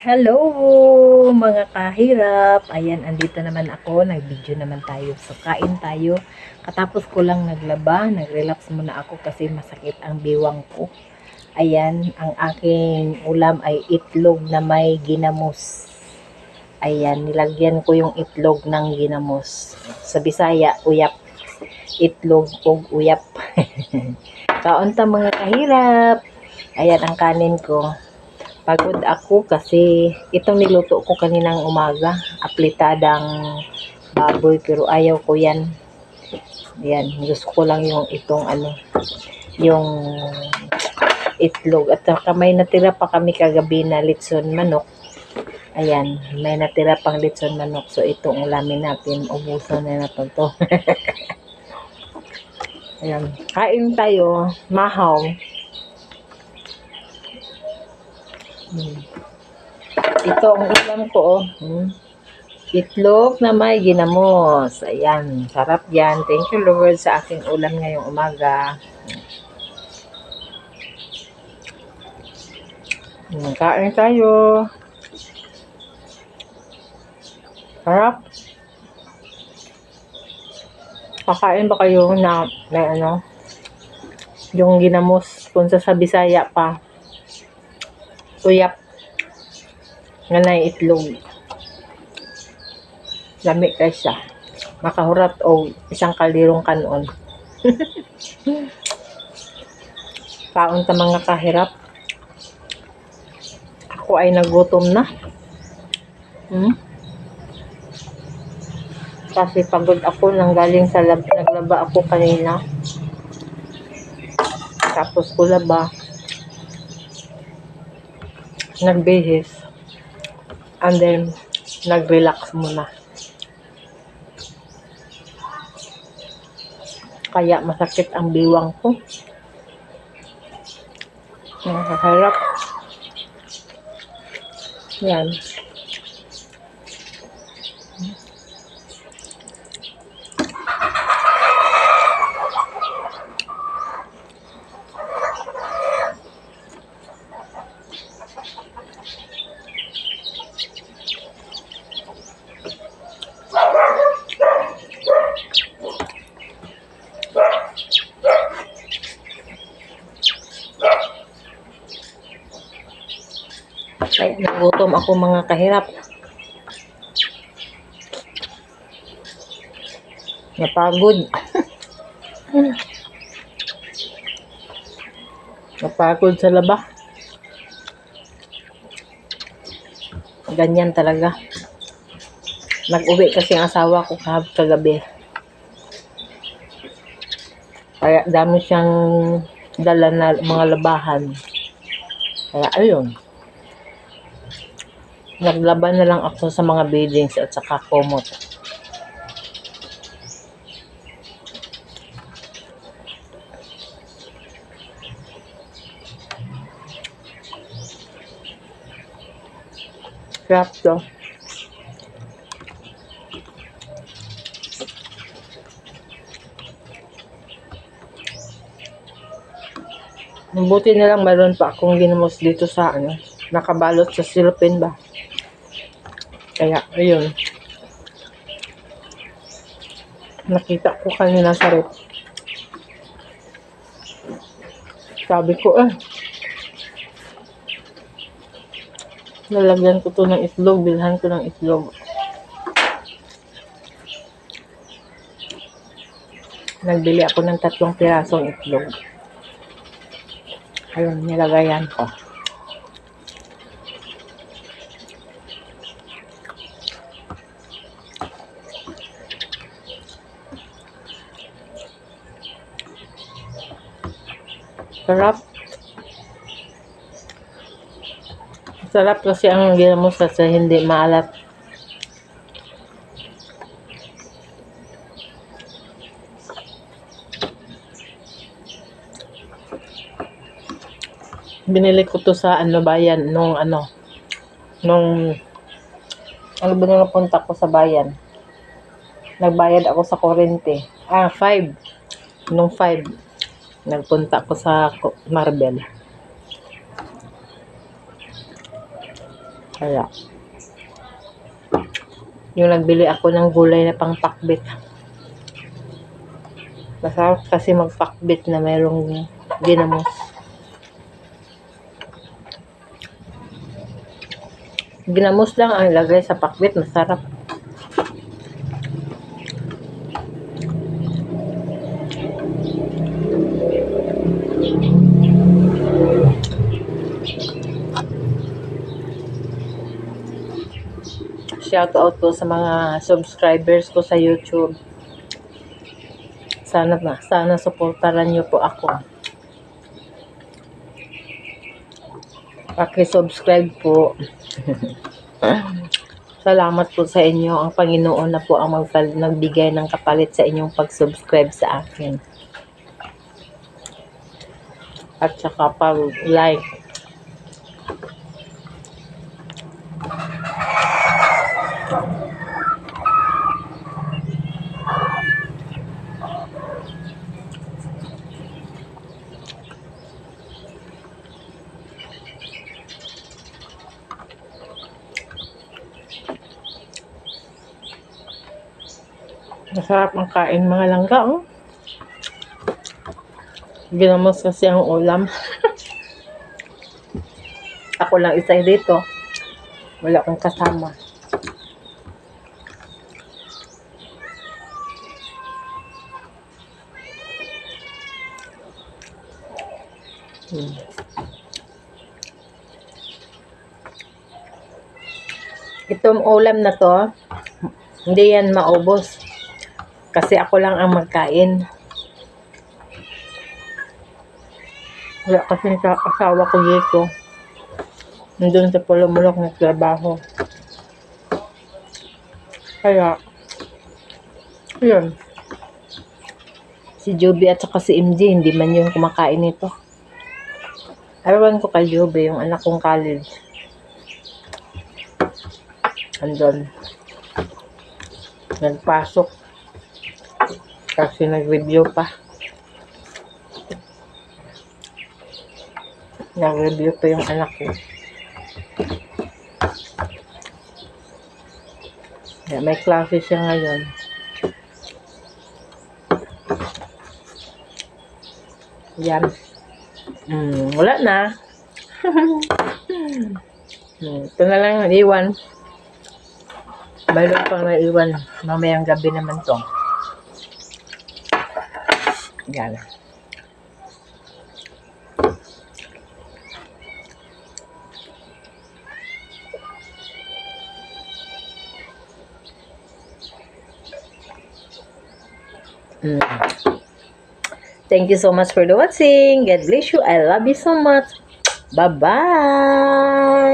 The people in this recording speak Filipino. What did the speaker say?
Hello mga kahirap. Ayan, andito naman ako. Nag-video naman tayo. So, kain tayo. Katapos ko lang naglaba. Nag-relax muna ako kasi masakit ang biwang ko. Ayan, ang aking ulam ay itlog na may ginamos. Ayan, nilagyan ko yung itlog ng ginamos. Sa Bisaya, uyap. Itlog o uyap. Kaunta mga kahirap. Ayan ang kanin ko. Pagod ako kasi itong niluto ko kaninang umaga, aplitadang baboy, pero ayaw ko yan. Yan, gusto ko lang yung yung itlog. At saka may natira pa kami kagabi na litson manok. Ayan, may natira pang litson manok. So itong ulamin natin, ubusan na natin to. Ayan, kain tayo, mahaw. Ito ang ulam ko, Itlog na may ginamos. Ayan, sarap yan. Thank you Lord sa aking ulam ngayong umaga. Kain tayo. Sarap. Kakain ba kayo na yung ginamos kung sa Bisaya pa? Uyap. Nga na itlog. Lami kay siya. Makahurat o isang kalirong kanon. Kaon sa mga kahirap. Ako ay nagutom na. Kasi pagod ako nang galing sa naglaba ako kanina. Tapos ko laba. Nagbihis. And then, nag-relax muna. Kaya masakit ang biwang ko. Nakakahirap. Yan. Kaya nagutom ako mga kahirap. Napagod. Napagod sa laba. Ganyan talaga. Nag-uwi kasi ang asawa ko kagabi. Kaya dami siyang dala na mga labahan. Kaya ayun. Naglaban na lang ako sa mga beddings at saka komot. Sarap to. Mabuti na lang mayroon pa akong ginamos dito sa nakabalot sa silopin ba. Kaya ayun. Nakita ko kanina sa rep. Sabi ko lalagyan ko to ng itlog, bilhan ko ng itlog. Nagbili ako ng 3 pirasong itlog. Ayun, nilagayan ko. Sarap. Sarap kasi ang ginamos kasi hindi maalat. Binili ko to sa bayan nung ba na napunta ko sa bayan. Nagbayad ako sa kuryente. 5. Nung 5. Nagpunta ko sa Marbel. Kaya, yung nagbili ako ng gulay na pang pakbit. Masarap kasi magpakbit na mayroong ginamos. Ginamos lang ang ilagay sa pakbit, masarap. Shout out po sa mga subscribers ko sa YouTube. Sana suportahan niyo po ako. Paki-subscribe po. Salamat po sa inyo. Ang Panginoon na po ang nagbigay ng kapalit sa inyong pag-subscribe sa akin. At saka pag-like. Masarap ang kain mga langga, oh. Ginamos kasi ang ulam. Ako lang isa dito. Wala akong kasama. Itong ulam na to, hindi yan maubos. Kasi ako lang ang magkain. Wala kasi sa asawa ko dito. Nandun sa Pulumulok nagtrabaho. Kaya, yun. Si Joby at saka si MJ, hindi man yun kumakain nito. Ewan ko kay Joby, yung anak kong college. Andun. Nagpasok. Kasi nag-review pa. Nag-review pa yung anak ko. Yeah, may klase siya ngayon. Yan. Wala na. Ito na lang iwan. Mayroon pang naiwan. Mamayang gabi naman to. Yan. Thank you so much for watching. God bless you. I love you so much. Bye-bye.